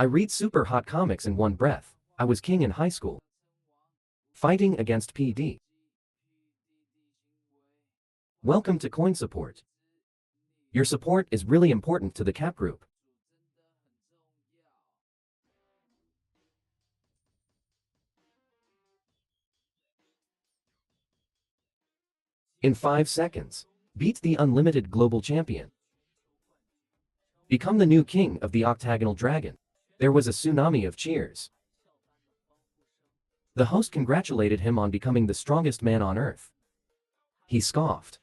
I read super hot comics in one breath. I was king in high school. Fighting against PD. Welcome to Coin Support. Your support is really important to the Cap Group. In 5 seconds, beat the unlimited global champion. Become the new king of the octagonal dragon. There was a tsunami of cheers. The host congratulated him on becoming the strongest man on earth. He scoffed.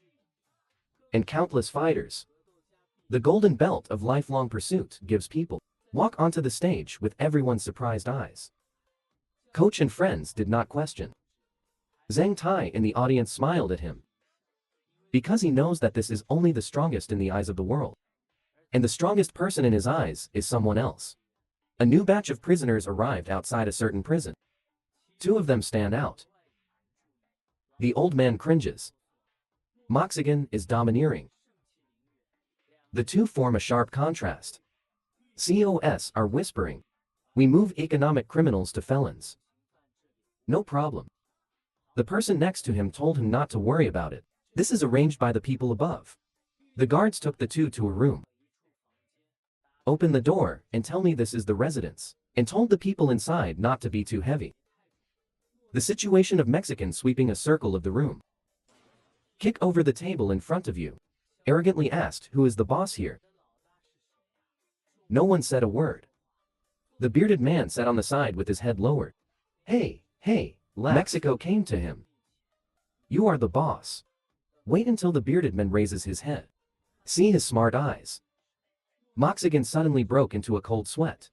And countless fighters. The golden belt of lifelong pursuit gives people walk onto the stage with everyone's surprised eyes. Coach and friends did not question. Zhang Tai in the audience smiled at him. Because he knows that this is only the strongest in the eyes of the world. And the strongest person in his eyes is someone else. A new batch of prisoners arrived outside a certain prison. 2 of them stand out. The old man cringes. Moxigan is domineering. The 2 form a sharp contrast. COS are whispering. We move economic criminals to felons. No problem. The person next to him told him not to worry about it. This is arranged by the people above. The guards took the 2 to a room. Open the door and tell me this is the residence, and told the people inside not to be too heavy. The situation of Mexican sweeping a circle of the room. Kick over the table in front of you. Arrogantly asked who is the boss here. No one said a word. The bearded man sat on the side with his head lowered. Hey, laugh. Mexico came to him. You are the boss. Wait until the bearded man raises his head. See his smart eyes. Moxigan suddenly broke into a cold sweat.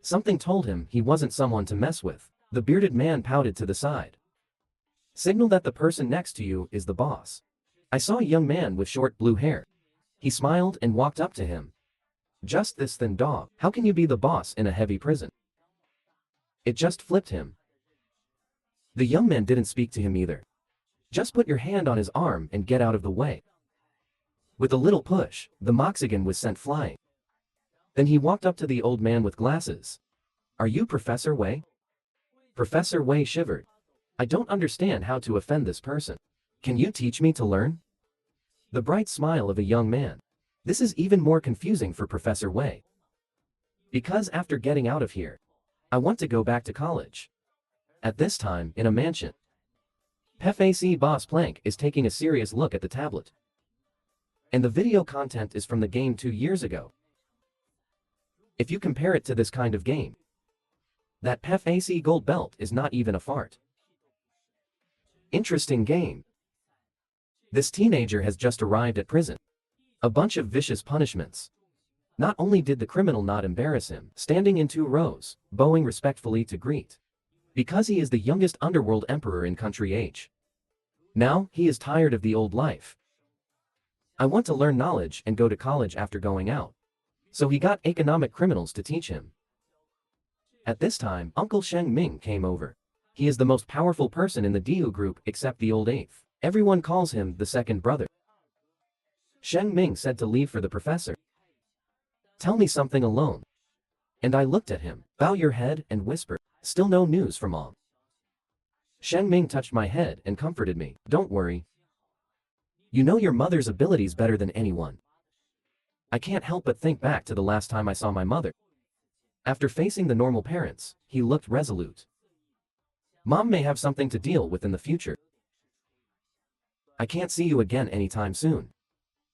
Something told him he wasn't someone to mess with. The bearded man pouted to the side. Signal that the person next to you is the boss. I saw a young man with short blue hair. He smiled and walked up to him. Just this thin dog. How can you be the boss in a heavy prison? It just flipped him. The young man didn't speak to him either. Just put your hand on his arm and get out of the way. With a little push, the Moxigan was sent flying. Then he walked up to the old man with glasses. Are you Professor Wei? Professor Wei shivered. I don't understand how to offend this person. Can you teach me to learn? The bright smile of a young man. This is even more confusing for Professor Wei. Because after getting out of here, I want to go back to college. At this time, in a mansion. PFAC boss Plank is taking a serious look at the tablet. And the video content is from the game 2 years ago. If you compare it to this kind of game, that PFAC gold belt is not even a fart. Interesting game. This teenager has just arrived at prison. A bunch of vicious punishments. Not only did the criminal not embarrass him, standing in 2 rows, bowing respectfully to greet. Because he is the youngest underworld emperor in country H. Now, he is tired of the old life. I want to learn knowledge and go to college after going out. So he got economic criminals to teach him. At this time, Uncle Sheng Ming came over. He is the most powerful person in the Diu group except the old 8th. Everyone calls him the second brother. Sheng Ming said to leave for the professor. Tell me something alone. And I looked at him, bow your head and whisper, still no news from Mom. Sheng Ming touched my head and comforted me. Don't worry. You know your mother's abilities better than anyone. I can't help but think back to the last time I saw my mother. After facing the normal parents, he looked resolute. Mom may have something to deal with in the future. I can't see you again anytime soon.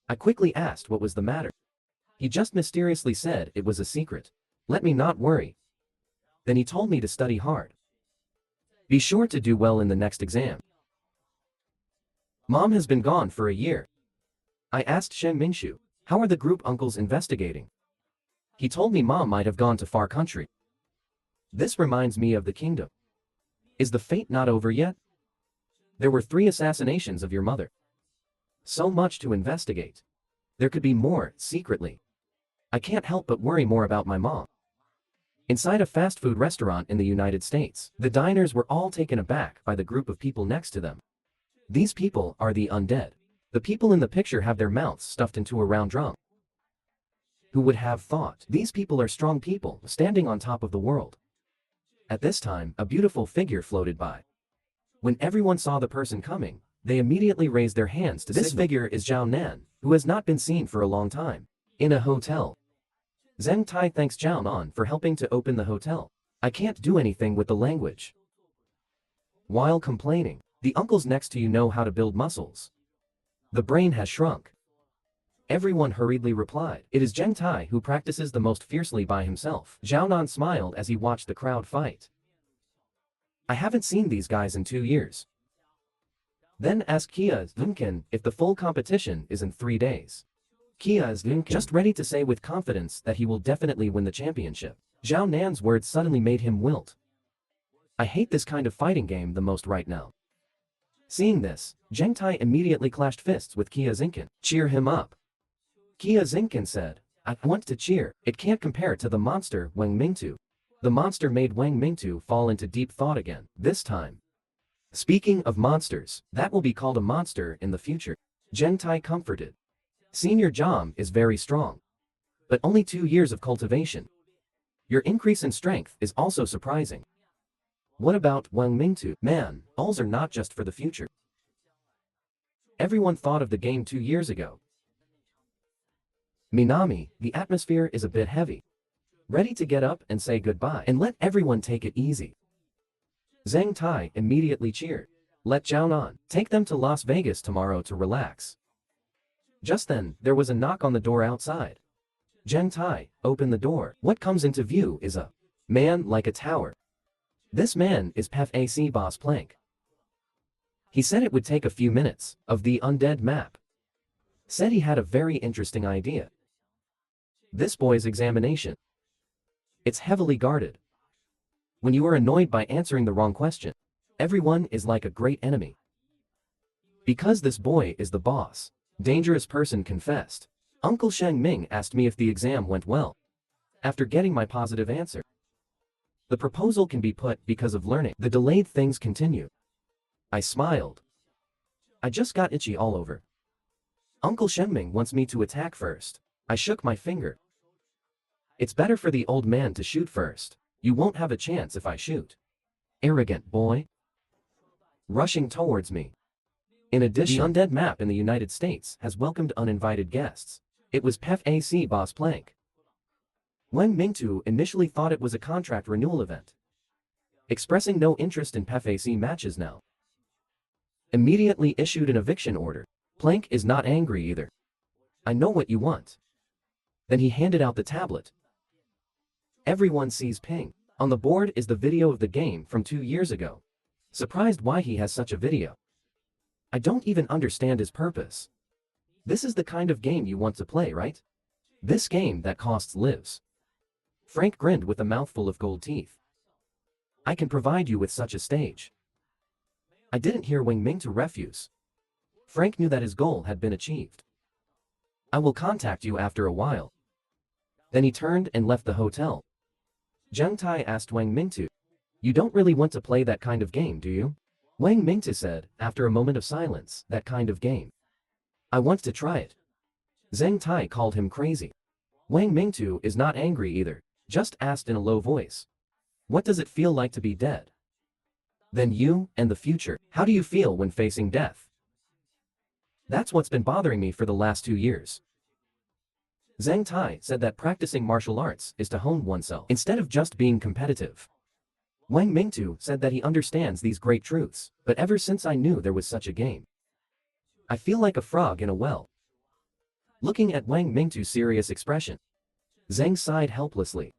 I quickly asked what was the matter. He just mysteriously said it was a secret. Let me not worry. Then he told me to study hard. Be sure to do well in the next exam. Mom has been gone for a year. I asked Sheng Mingshu, how are the group uncles investigating? He told me Mom might have gone to far country. This reminds me of the kingdom. Is the fate not over yet? There were 3 assassinations of your mother. So much to investigate. There could be more, secretly. I can't help but worry more about my mom. Inside a fast food restaurant in the United States, the diners were all taken aback by the group of people next to them. These people are the undead. The people in the picture have their mouths stuffed into a round drum. Who would have thought? These people are strong people, standing on top of the world. At this time, a beautiful figure floated by. When everyone saw the person coming, they immediately raised their hands to signal. This figure is Zhao Nan, who has not been seen for a long time. In a hotel. Zheng Tai thanks Zhao Nan for helping to open the hotel. I can't do anything with the language. While complaining, the uncles next to you know how to build muscles. The brain has shrunk. Everyone hurriedly replied. It is Zheng Tai who practices the most fiercely by himself. Zhao Nan smiled as he watched the crowd fight. I haven't seen these guys in 2 years. Then ask Kia Zunkin if the full competition is in 3 days. Kia Zunkin just ready to say with confidence that he will definitely win the championship. Zhao Nan's words suddenly made him wilt. I hate this kind of fighting game the most right now. Seeing this, Zheng Tai immediately clashed fists with Kia Zinkin. Cheer him up. Kia Zinkin said, I want to cheer. It can't compare to the monster Wang Mingtu. The monster made Wang Mingtu fall into deep thought again, this time. Speaking of monsters, that will be called a monster in the future. Zheng Tai comforted. Senior Jom is very strong. But only 2 years of cultivation. Your increase in strength is also surprising. What about Wang Mingtu? Man, alls are not just for the future. Everyone thought of the game 2 years ago. Minami, the atmosphere is a bit heavy. Ready to get up and say goodbye and let everyone take it easy. Zheng Tai immediately cheered. Let Zhao Nan take them to Las Vegas tomorrow to relax. Just then, there was a knock on the door outside. Zheng Tai opened the door. What comes into view is a man like a tower. This man is PFAC boss Plank. He said it would take a few minutes of the undead map. Said he had a very interesting idea. This boy's examination. It's heavily guarded. When you are annoyed by answering the wrong question, everyone is like a great enemy. Because this boy is the boss, dangerous person confessed. Uncle Sheng Ming asked me if the exam went well. After getting my positive answer, the proposal can be put because of learning. The delayed things continue. I smiled. I just got itchy all over. Uncle Shenming wants me to attack first. I shook my finger. It's better for the old man to shoot first. You won't have a chance if I shoot. Arrogant boy. Rushing towards me. In addition, the undead map in the United States has welcomed uninvited guests. It was PFAC boss Plank. Wang Mingtu initially thought it was a contract renewal event. Expressing no interest in PFAC matches now. Immediately issued an eviction order. Plank is not angry either. I know what you want. Then he handed out the tablet. Everyone sees ping. On the board is the video of the game from 2 years ago. Surprised why he has such a video. I don't even understand his purpose. This is the kind of game you want to play, right? This game that costs lives. Frank grinned with a mouthful of gold teeth. I can provide you with such a stage. I didn't hear Wang Ming to refuse. Frank knew that his goal had been achieved. I will contact you after a while. Then he turned and left the hotel. Zheng Tai asked Wang Mingtu, you don't really want to play that kind of game, do you? Wang Mingtu said, after a moment of silence, that kind of game. I want to try it. Zheng Tai called him crazy. Wang Mingtu is not angry either, just asked in a low voice. What does it feel like to be dead? Then you, and the future, how do you feel when facing death? That's what's been bothering me for the last 2 years. Zheng Tai said that practicing martial arts is to hone oneself, instead of just being competitive. Wang Mingtu said that he understands these great truths, but ever since I knew there was such a game, I feel like a frog in a well. Looking at Wang Mingtu's serious expression, Zheng sighed helplessly.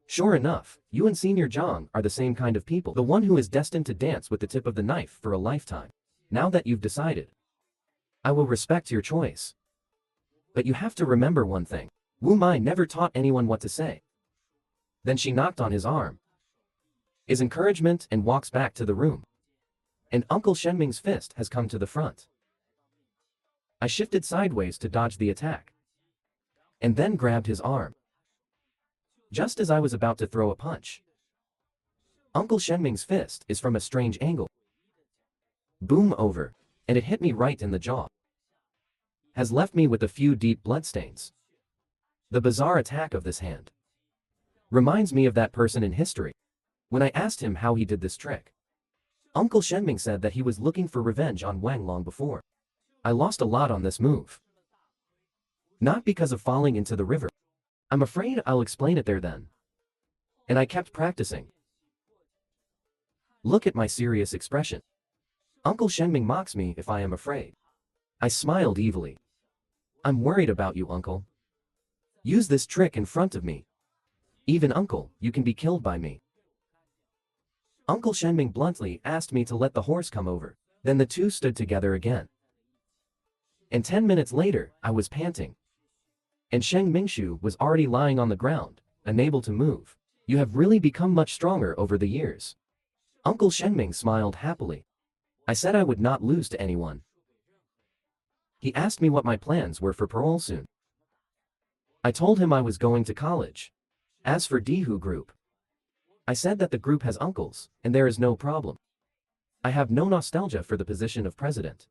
Sure enough, you and Senior Zhang are the same kind of people, the one who is destined to dance with the tip of the knife for a lifetime. Now that you've decided, I will respect your choice. But you have to remember one thing. Wu Mai never taught anyone what to say. Then she knocked on his arm. His encouragement and walks back to the room. And Uncle Shenming's fist has come to the front. I shifted sideways to dodge the attack. And then grabbed his arm. Just as I was about to throw a punch. Uncle Shenming's fist is from a strange angle. Boom over. And it hit me right in the jaw. Has left me with a few deep bloodstains. The bizarre attack of this hand reminds me of that person in history. When I asked him how he did this trick, Uncle Shenming said that he was looking for revenge on Wang long before. I lost a lot on this move. Not because of falling into the river. I'm afraid I'll explain it there then. And I kept practicing. Look at my serious expression. Uncle Shenming mocks me if I am afraid. I smiled evilly. I'm worried about you, Uncle. Use this trick in front of me. Even Uncle, you can be killed by me. Uncle Shenming bluntly asked me to let the horse come over. Then the two stood together again. And 10 minutes later, I was panting. And Sheng Mingshu was already lying on the ground, unable to move. You have really become much stronger over the years. Uncle Shenming smiled happily. I said I would not lose to anyone. He asked me what my plans were for parole soon. I told him I was going to college. As for Dehu Group, I said that the group has uncles, and there is no problem. I have no nostalgia for the position of president.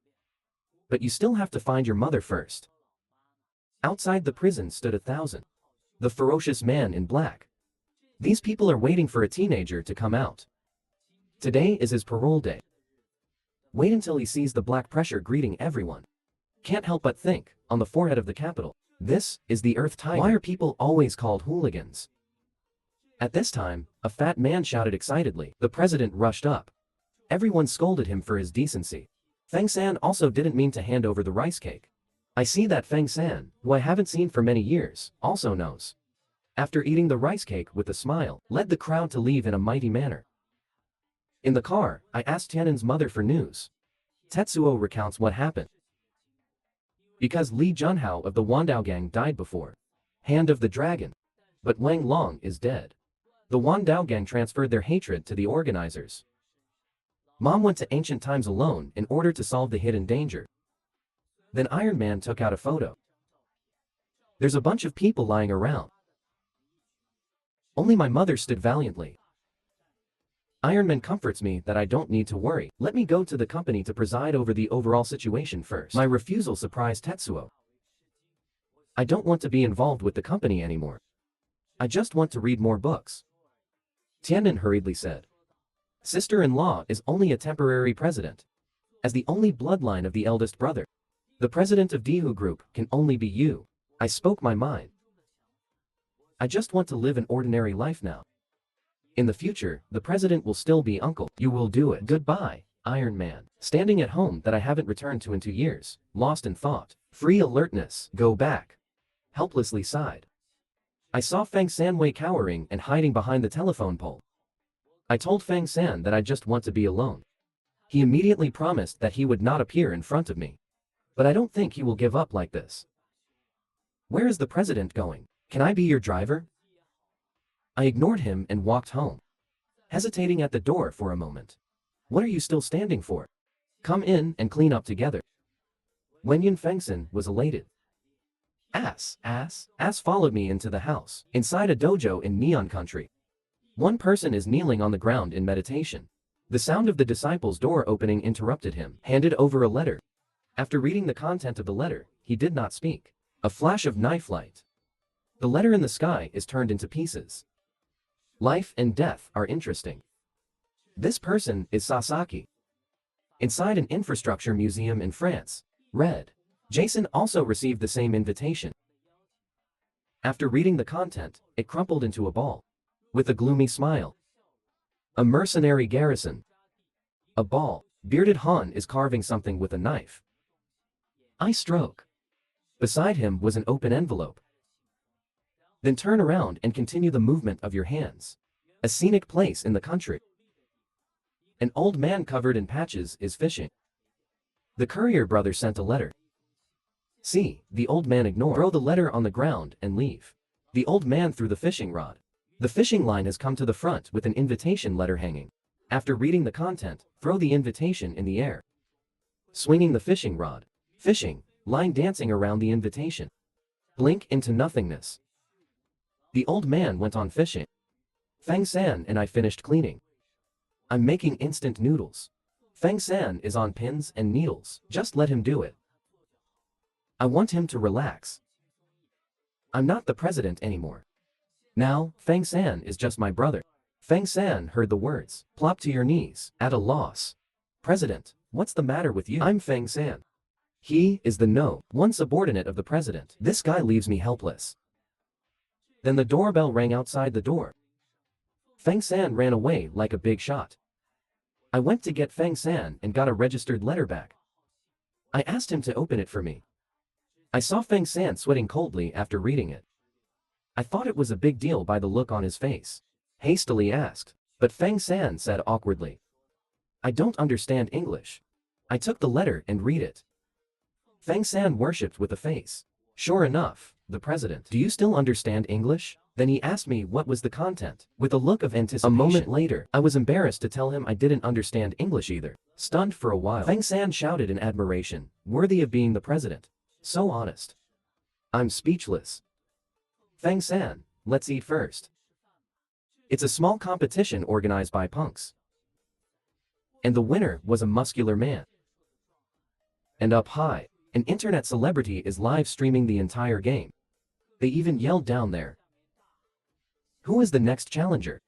But you still have to find your mother first. Outside the prison stood 1,000. The ferocious man in black. These people are waiting for a teenager to come out. Today is his parole day. Wait until he sees the black pressure greeting everyone. Can't help but think, on the forehead of the capital, this is the Earth Tiger. Why are people always called hooligans? At this time, a fat man shouted excitedly. The president rushed up. Everyone scolded him for his decency. Feng San also didn't mean to hand over the rice cake. I see that Feng San, who I haven't seen for many years, also knows. After eating the rice cake with a smile, led the crowd to leave in a mighty manner. In the car, I asked Tianan's mother for news. Tetsuo recounts what happened. Because Li Junhao of the Wandao gang died before Hand of the Dragon. But Wang Long is dead. The Wandao gang transferred their hatred to the organizers. Mom went to ancient times alone in order to solve the hidden danger. Then Iron Man took out a photo. There's a bunch of people lying around. Only my mother stood valiantly. Iron Man comforts me that I don't need to worry. Let me go to the company to preside over the overall situation first. My refusal surprised Tetsuo. I don't want to be involved with the company anymore. I just want to read more books. Tiannan hurriedly said. Sister-in-law is only a temporary president. As the only bloodline of the eldest brother, the president of Dehu Group can only be you. I spoke my mind. I just want to live an ordinary life now. In the future, the president will still be uncle. You will do it. Goodbye, Iron Man. Standing at home that I haven't returned to in 2 years, lost in thought. Free alertness. Go back. Helplessly sighed. I saw Feng Sanwei cowering and hiding behind the telephone pole. I told Feng San that I just want to be alone. He immediately promised that he would not appear in front of me. But I don't think he will give up like this. Where is the president going? Can I be your driver? I ignored him and walked home, hesitating at the door for a moment. What are you still standing for? Come in and clean up together. Wenyan Fengsen was elated. Ass followed me into the house, inside a dojo in Neon Country. One person is kneeling on the ground in meditation. The sound of the disciple's door opening interrupted him. Handed over a letter. After reading the content of the letter, he did not speak. A flash of knife light. The letter in the sky is turned into pieces. Life and death are interesting. This person is Sasaki. Inside an infrastructure museum in France. Read. Jason also received the same invitation. After reading the content, it crumpled into a ball. With a gloomy smile. A mercenary garrison. A ball. Bearded Han is carving something with a knife. I stroke. Beside him was an open envelope. Then turn around and continue the movement of your hands. A scenic place in the country. An old man covered in patches is fishing. The courier brother sent a letter. See, the old man ignored. Throw the letter on the ground and leave. The old man threw the fishing rod. The fishing line has come to the front with an invitation letter hanging. After reading the content, throw the invitation in the air. Swinging the fishing rod. Fishing, line dancing around the invitation. Blink into nothingness. The old man went on fishing. Feng San and I finished cleaning. I'm making instant noodles. Feng San is on pins and needles. Just let him do it. I want him to relax. I'm not the president anymore. Now, Feng San is just my brother. Feng San heard the words, plop to your knees, at a loss. President, what's the matter with you? I'm Feng San. He is the one subordinate of the president. This guy leaves me helpless. Then the doorbell rang outside the door. Feng San ran away like a big shot. I went to get Feng San and got a registered letter back. I asked him to open it for me. I saw Feng San sweating coldly after reading it. I thought it was a big deal by the look on his face. Hastily asked, but Feng San said awkwardly, I don't understand English. I took the letter and read it. Feng San worshipped with a face. Sure enough, the president. Do you still understand English? Then he asked me what was the content, with a look of anticipation. A moment later, I was embarrassed to tell him I didn't understand English either. Stunned for a while, Feng San shouted in admiration, worthy of being the president. So honest. I'm speechless. Feng San, let's eat first. It's a small competition organized by punks. And the winner was a muscular man. And up high, an internet celebrity is live streaming the entire game. They even yelled down there. Who is the next challenger?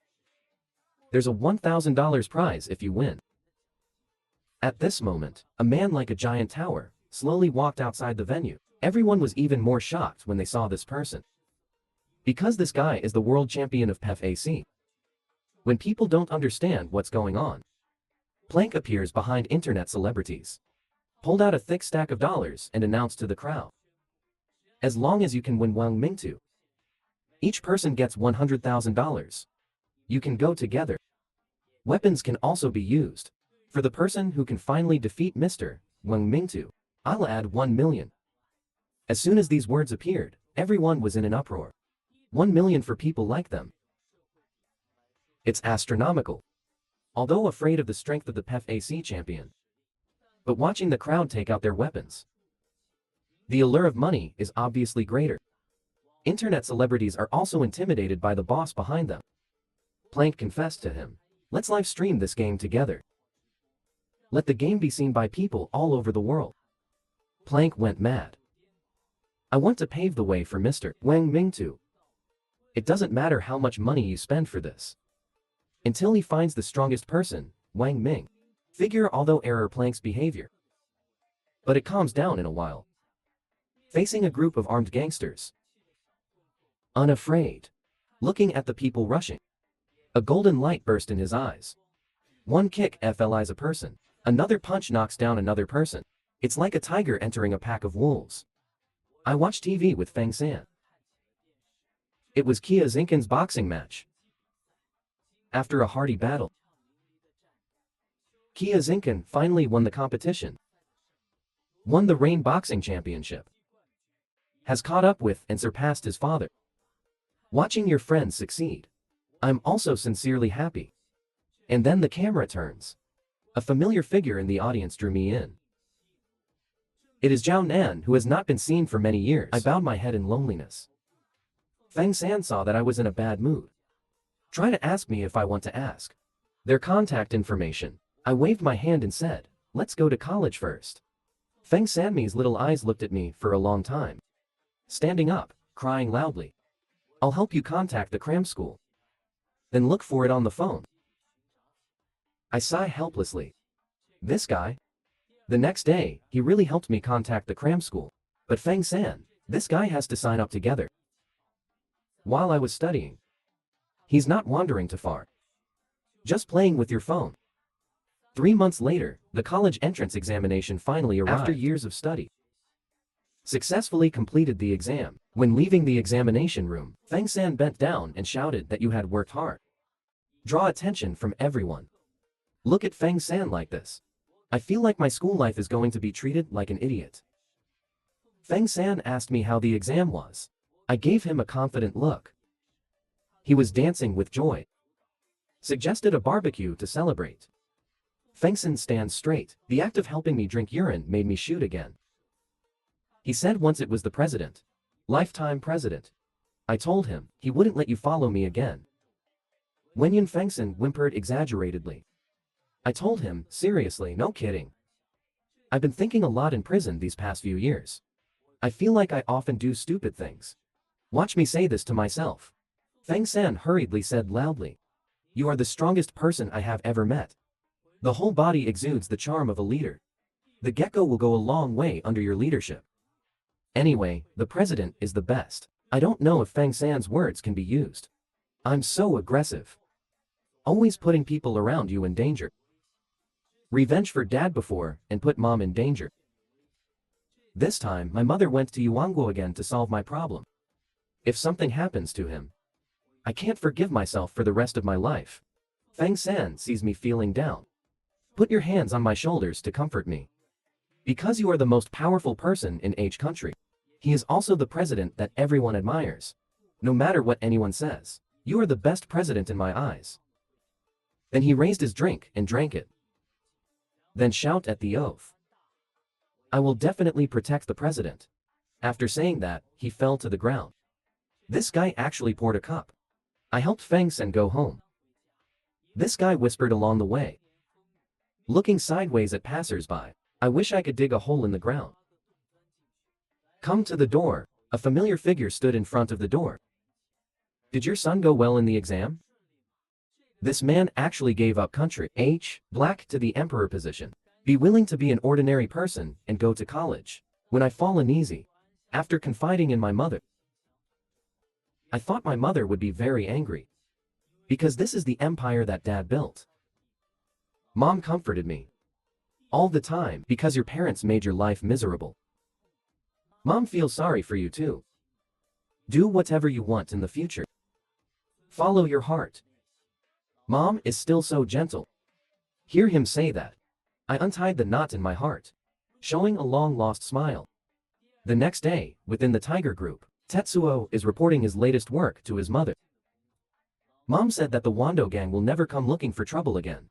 There's a $1,000 prize if you win. At this moment, a man like a giant tower slowly walked outside the venue. Everyone was even more shocked when they saw this person. Because this guy is the world champion of PFAC. When people don't understand what's going on, Plank appears behind internet celebrities, pulled out a thick stack of dollars and announced to the crowd. As long as you can win Wang Mingtu, each person gets $100,000. You can go together. Weapons can also be used. For the person who can finally defeat Mr. Wang Mingtu, I'll add 1 million. As soon as these words appeared, everyone was in an uproar. 1 million for people like them. It's astronomical. Although afraid of the strength of the PFAC champion, but watching the crowd take out their weapons, the allure of money is obviously greater. Internet celebrities are also intimidated by the boss behind them. Plank confessed to him, let's live stream this game together. Let the game be seen by people all over the world. Plank went mad. I want to pave the way for Mr. Wang Mingtu. It doesn't matter how much money you spend for this. Until he finds the strongest person, Wang Ming. Figure although error Plank's behavior. But it calms down in a while. Facing a group of armed gangsters. Unafraid. Looking at the people rushing. A golden light burst in his eyes. One kick FLIs a person. Another punch knocks down another person. It's like a tiger entering a pack of wolves. I watch TV with Feng San. It was Kia Zinkin's boxing match. After a hearty battle, Kia Zinkin finally won the competition. Won the Rain Boxing Championship. Has caught up with and surpassed his father. Watching your friends succeed, I'm also sincerely happy. And then the camera turns. A familiar figure in the audience drew me in. It is Zhao Nan, who has not been seen for many years. I bowed my head in loneliness. Feng San saw that I was in a bad mood. Try to ask me if I want to ask their contact information. I waved my hand and said, let's go to college first. Feng Sanmi's little eyes looked at me for a long time. Standing up, crying loudly. I'll help you contact the cram school. Then look for it on the phone. I sigh helplessly. This guy? The next day, he really helped me contact the cram school. But Feng San, this guy has to sign up together. While I was studying. He's not wandering too far. Just playing with your phone. 3 months later, the college entrance examination finally arrived. After years of study, successfully completed the exam. When leaving the examination room, Feng San bent down and shouted that you had worked hard. Draw attention from everyone. Look at Feng San like this. I feel like my school life is going to be treated like an idiot. Feng San asked me how the exam was. I gave him a confident look. He was dancing with joy. Suggested a barbecue to celebrate. Feng San stands straight. The act of helping me drink urine made me shoot again. He said once it was the president. Lifetime president. I told him, he wouldn't let you follow me again. Wenyan Feng San whimpered exaggeratedly. I told him, seriously, no kidding. I've been thinking a lot in prison these past few years. I feel like I often do stupid things. Watch me say this to myself. Feng San hurriedly said loudly. You are the strongest person I have ever met. The whole body exudes the charm of a leader. The gecko will go a long way under your leadership. Anyway, the president is the best. I don't know if Feng San's words can be used. I'm so aggressive. Always putting people around you in danger. Revenge for dad before, and put mom in danger. This time, my mother went to Yuanguo again to solve my problem. If something happens to him, I can't forgive myself for the rest of my life. Feng San sees me feeling down. Put your hands on my shoulders to comfort me. Because you are the most powerful person in H country. He is also the president that everyone admires. No matter what anyone says, you are the best president in my eyes. Then he raised his drink and drank it. Then shout at the oath. I will definitely protect the president. After saying that, he fell to the ground. This guy actually poured a cup. I helped Feng San go home. This guy whispered along the way. Looking sideways at passers-by, I wish I could dig a hole in the ground. Come to the door. A familiar figure stood in front of the door. Did your son go well in the exam? This man actually gave up country H, black to the emperor position. Be willing to be an ordinary person and go to college. When I fallen easy. After confiding in my mother. I thought my mother would be very angry. Because this is the empire that dad built. Mom comforted me. All the time because your parents made your life miserable. Mom feels sorry for you too. Do whatever you want in the future. Follow your heart. Mom is still so gentle. Hear him say that. I untied the knot in my heart. Showing a long-lost smile. The next day, within the Tiger Group, Tetsuo is reporting his latest work to his mother. Mom said that the Wando gang will never come looking for trouble again.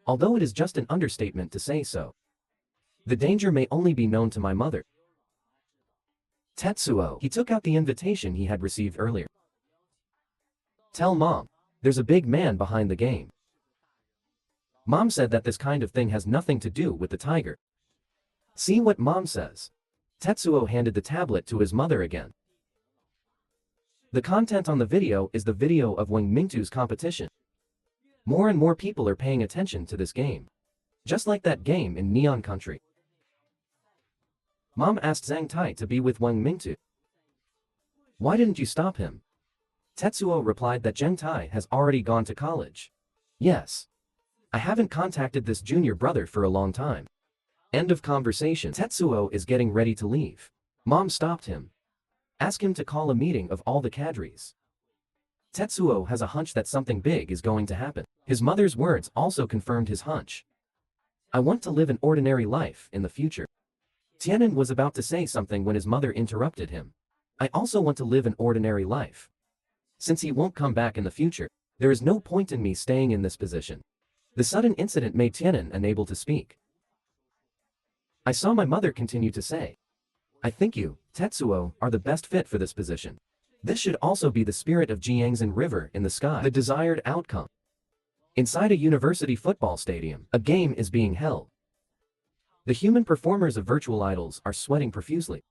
Although it is just an understatement to say so. The danger may only be known to my mother. Tetsuo, he took out the invitation he had received earlier. Tell Mom, there's a big man behind the game. Mom said that this kind of thing has nothing to do with the tiger. See what Mom says. Tetsuo handed the tablet to his mother again. The content on the video is the video of Wang Mingtu's competition. More and more people are paying attention to this game. Just like that game in Neon Country. Mom asked Zhang Tai to be with Wang Mingtu. Why didn't you stop him? Tetsuo replied that Zhang Tai has already gone to college. Yes. I haven't contacted this junior brother for a long time. End of conversation. Tetsuo is getting ready to leave. Mom stopped him. Ask him to call a meeting of all the cadres. Tetsuo has a hunch that something big is going to happen. His mother's words also confirmed his hunch. I want to live an ordinary life in the future. Tiannan was about to say something when his mother interrupted him. I also want to live an ordinary life. Since he won't come back in the future, there is no point in me staying in this position. The sudden incident made Tiannan unable to speak. I saw my mother continue to say. I think you, Tetsuo, are the best fit for this position. This should also be the spirit of Jiangxin River in the sky. The desired outcome. Inside a university football stadium, a game is being held. The human performers of virtual idols are sweating profusely.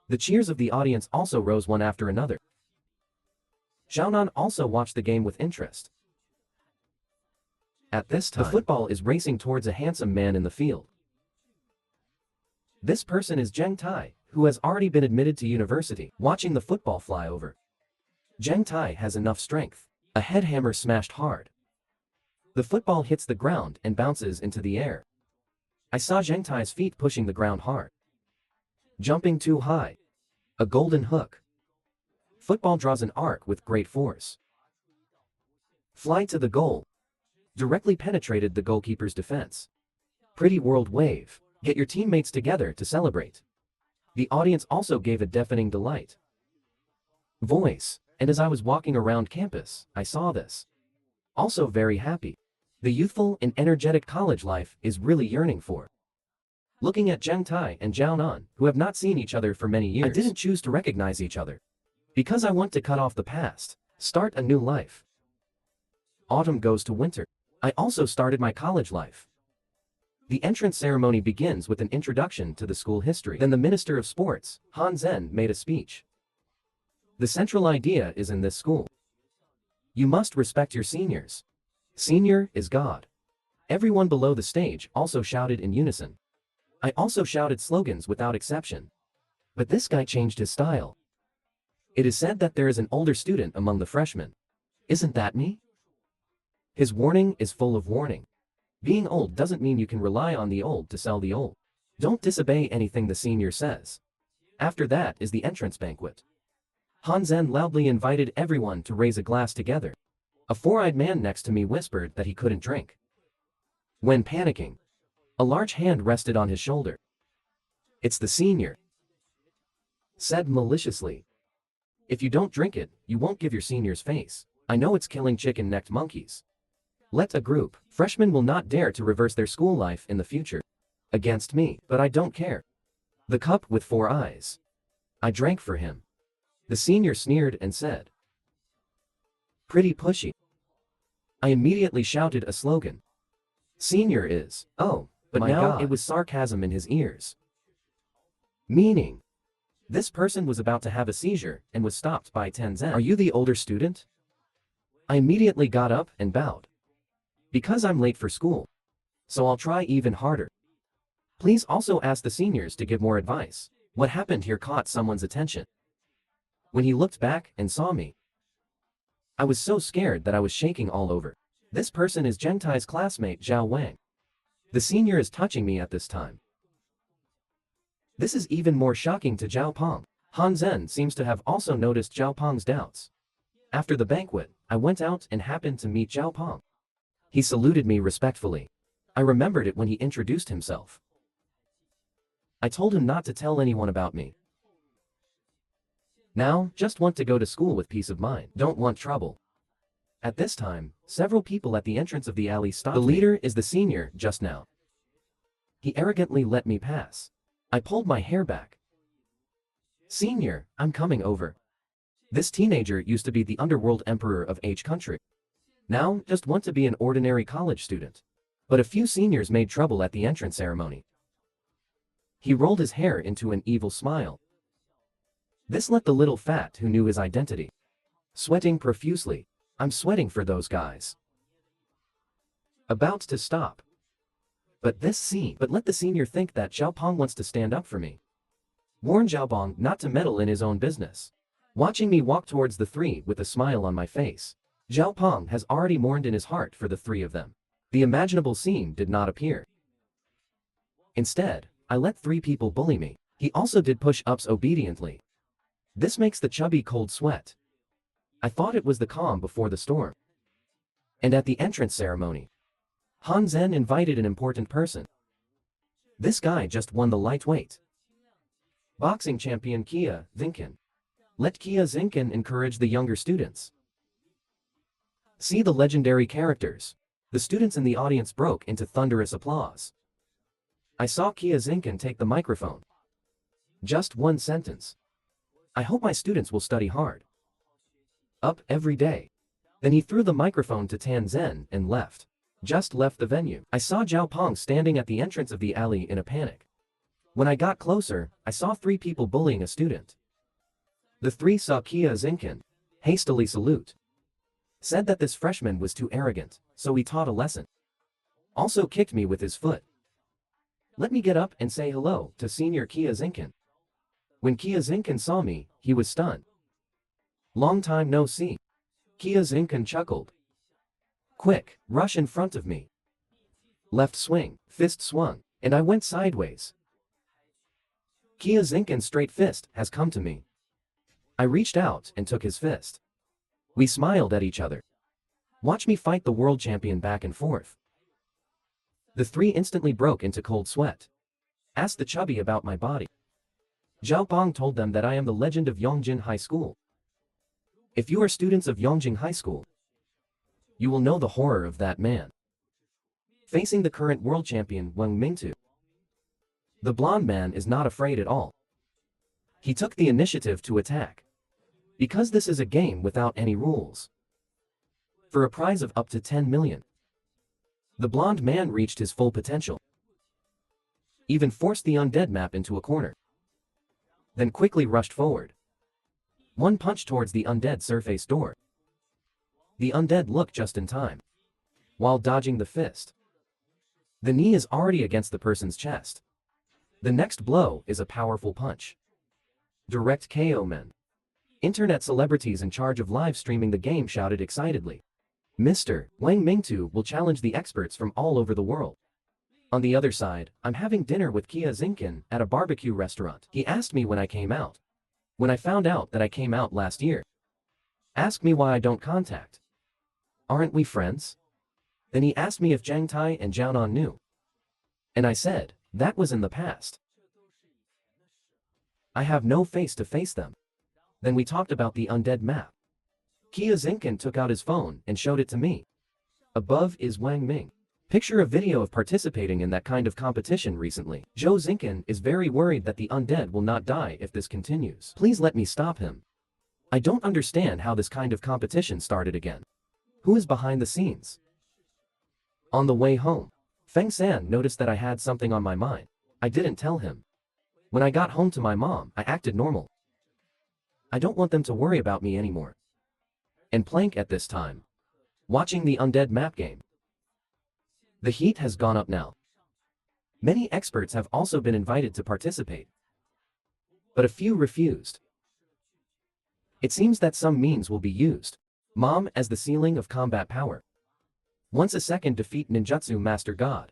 The cheers of the audience also rose one after another. Xiaonan also watched the game with interest. At this time, the football is racing towards a handsome man in the field. This person is Zhang Tai, who has already been admitted to university, watching the football fly over. Zhang Tai has enough strength. A head hammer smashed hard. The football hits the ground and bounces into the air. I saw Zhang Tai's feet pushing the ground hard. Jumping too high. A golden hook. Football draws an arc with great force. Fly to the goal. Directly penetrated the goalkeeper's defense. Pretty world wave. Get your teammates together to celebrate. The audience also gave a deafening delight. Voice. And as I was walking around campus, I saw this. Also very happy. The youthful and energetic college life is really yearning for. Looking at Zhang Tai and Zhao Nan, who have not seen each other for many years, I didn't choose to recognize each other. Because I want to cut off the past, start a new life. Autumn goes to winter. I also started my college life. The entrance ceremony begins with an introduction to the school history. Then the Minister of Sports, Han Zhen, made a speech. The central idea is in this school. You must respect your seniors. Senior is God. Everyone below the stage also shouted in unison. I also shouted slogans without exception. But this guy changed his style. It is said that there is an older student among the freshmen. Isn't that me? His warning is full of warning. Being old doesn't mean you can rely on the old to sell the old. Don't disobey anything the senior says. After that is the entrance banquet. Hansen loudly invited everyone to raise a glass together. A four-eyed man next to me whispered that he couldn't drink. When panicking, a large hand rested on his shoulder. It's the senior, said maliciously. If you don't drink it, you won't give your senior's face. I know it's killing chicken-necked monkeys. Let a group. Freshmen will not dare to reverse their school life in the future. Against me, but I don't care. The cup with four eyes. I drank for him. The senior sneered and said, pretty pushy. I immediately shouted a slogan. Senior is, oh, but now it was sarcasm in his ears. Meaning, this person was about to have a seizure and was stopped by Tenzin. Are you the older student? I immediately got up and bowed. Because I'm late for school. So I'll try even harder. Please also ask the seniors to give more advice. What happened here caught someone's attention. When he looked back and saw me, I was so scared that I was shaking all over. This person is Gentai's classmate Zhao Wang. The senior is touching me at this time. This is even more shocking to Zhao Peng. Han Zhen seems to have also noticed Zhao Peng's doubts. After the banquet, I went out and happened to meet Zhao Peng. He saluted me respectfully. I remembered it when he introduced himself. I told him not to tell anyone about me. Now, just want to go to school with peace of mind. Don't want trouble. At this time, several people at the entrance of the alley stopped me. The leader is the senior just now. He arrogantly let me pass. I pulled my hair back. Senior, I'm coming over. This teenager used to be the underworld emperor of H country. Now, just want to be an ordinary college student. But a few seniors made trouble at the entrance ceremony. He rolled his hair into an evil smile. This let the little fat who knew his identity. Sweating profusely. I'm sweating for those guys. About to stop. But let the senior think that Zhao Peng wants to stand up for me. Warn Zhao Peng not to meddle in his own business. Watching me walk towards the three with a smile on my face. Zhao Peng has already mourned in his heart for the three of them. The imaginable scene did not appear. Instead, I let three people bully me. He also did push-ups obediently. This makes the chubby cold sweat. I thought it was the calm before the storm. And at the entrance ceremony, Han Zhen invited an important person. This guy just won the lightweight boxing champion Kia Zinken. Let Kia Zinken encourage the younger students. See the legendary characters. The students in the audience broke into thunderous applause. I saw Kia Zinken take the microphone. Just one sentence. I hope my students will study hard. Up every day. Then he threw the microphone to Tenzin and left. Just left the venue. I saw Zhao Peng standing at the entrance of the alley in a panic. When I got closer, I saw three people bullying a student. The three saw Kia Zinken hastily salute. Said that this freshman was too arrogant, so he taught a lesson. Also kicked me with his foot. Let me get up and say hello to senior Kia Zinken. When Kia Zinken saw me, he was stunned. Long time no see. Kia Zinken chuckled. Quick, rush in front of me. Left swing, fist swung, and I went sideways. Kia Zinken's straight fist has come to me. I reached out and took his fist. We smiled at each other. Watch me fight the world champion back and forth. The three instantly broke into cold sweat. Asked the chubby about my body. Zhao Peng told them that I am the legend of Yongjin High School. If you are students of Yongjing High School, you will know the horror of that man. Facing the current world champion Wang Mingtu. The blonde man is not afraid at all. He took the initiative to attack. Because this is a game without any rules. For a prize of up to 10 million. The blonde man reached his full potential. Even forced the undead map into a corner. Then quickly rushed forward. One punch towards the undead surface door. The undead look just in time, while dodging the fist. The knee is already against the person's chest. The next blow is a powerful punch. Direct KO men. Internet celebrities in charge of live streaming the game shouted excitedly. Mr. Wang Mingtu will challenge the experts from all over the world. On the other side, I'm having dinner with Kia Zinkin at a barbecue restaurant. He asked me when I came out. When I found out that I came out last year. Ask me why I don't contact. Aren't we friends? Then he asked me if Zhang Tai and Zhao Nan knew. And I said, that was in the past. I have no face to face them. Then we talked about the undead map. Kia Zinkin took out his phone and showed it to me. Above is Wang Ming. Picture a video of participating in that kind of competition recently. Zhou Zinkin is very worried that the undead will not die if this continues. Please let me stop him. I don't understand how this kind of competition started again. Who is behind the scenes? On the way home, Feng San noticed that I had something on my mind. I didn't tell him. When I got home to my mom, I acted normal. I don't want them to worry about me anymore. And Plank at this time, watching the undead map game. The heat has gone up now. Many experts have also been invited to participate. But a few refused. It seems that some means will be used. Mom as the ceiling of combat power. Once a second defeat ninjutsu master god.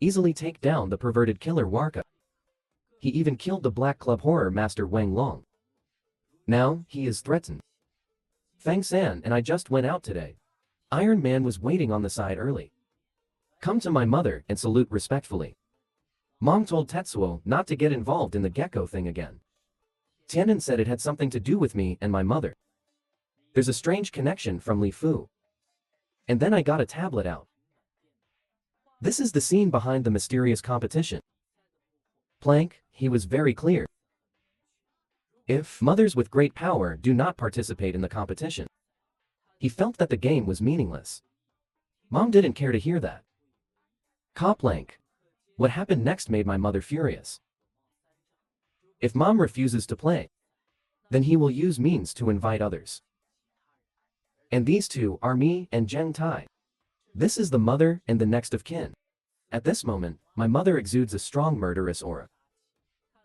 Easily take down the perverted killer Warka. He even killed the black club horror master Wang Long. Now, he is threatened. Feng San and I just went out today. Iron Man was waiting on the side early. Come to my mother and salute respectfully. Mom told Tetsuo not to get involved in the gecko thing again. Tianan said it had something to do with me and my mother. There's a strange connection from Li Fu. And then I got a tablet out. This is the scene behind the mysterious competition. Plank, he was very clear. If mothers with great power do not participate in the competition. He felt that the game was meaningless. Mom didn't care to hear that. Plank. What happened next made my mother furious. If Mom refuses to play, then he will use means to invite others. And these two are me and Zhang Tai. This is the mother and the next of kin. At this moment, my mother exudes a strong murderous aura.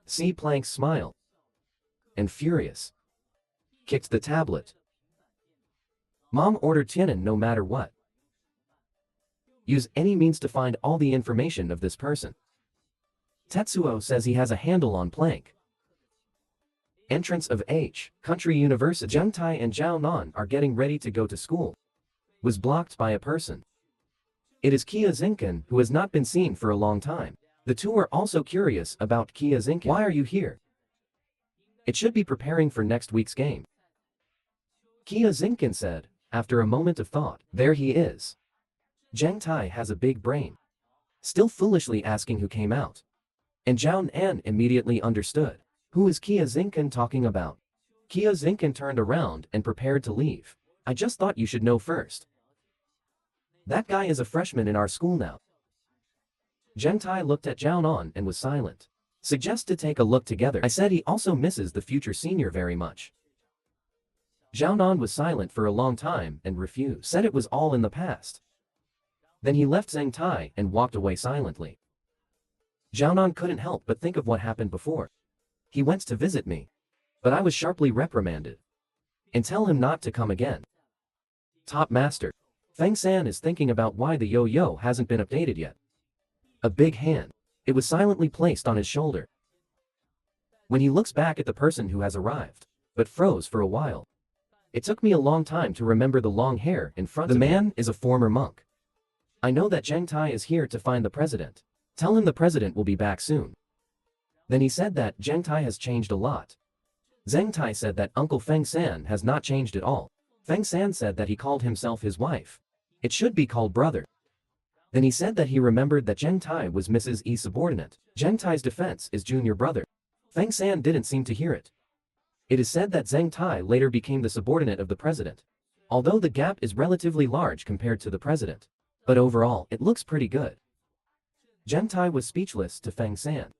See Plank's smile. And furious. Kicked the tablet. Mom ordered Tianan no matter what. Use any means to find all the information of this person. Tetsuo says he has a handle on Plank. Entrance of H. Country University. Zhang Tai and Zhao Nan are getting ready to go to school. Was blocked by a person. It is Kia Zinkin who has not been seen for a long time. The two are also curious about Kia Zinkin. Why are you here? It should be preparing for next week's game. Kia Zinkin said, after a moment of thought. There he is. Zhang Tai has a big brain. Still foolishly asking who came out. And Zhao Nan immediately understood. Who is Kia Zinkin talking about? Kia Zinkin turned around and prepared to leave. I just thought you should know first. That guy is a freshman in our school now. Zhang Tai looked at Zhao Nan and was silent. Suggest to take a look together. I said he also misses the future senior very much. Zhao Nan was silent for a long time and refused. Said it was all in the past. Then he left Zhang Tai and walked away silently. Zhao Nan couldn't help but think of what happened before. He went to visit me. But I was sharply reprimanded. And tell him not to come again. Top Master. Feng San is thinking about why the yo-yo hasn't been updated yet. A big hand. It was silently placed on his shoulder. When he looks back at the person who has arrived, but froze for a while. It took me a long time to remember the long hair in front of him. The man is a former monk. I know that Zhang Tai is here to find the president. Tell him the president will be back soon. Then he said that Zhang Tai has changed a lot. Zhang Tai said that Uncle Feng San has not changed at all. Feng San said that he called himself his wife. It should be called brother. Then he said that he remembered that Zhang Tai was Mrs. E's subordinate. Zhang Tai's defense is junior brother. Feng San didn't seem to hear it. It is said that Zhang Tai later became the subordinate of the president. Although the gap is relatively large compared to the president. But overall, it looks pretty good. Zhang Tai was speechless to Feng San.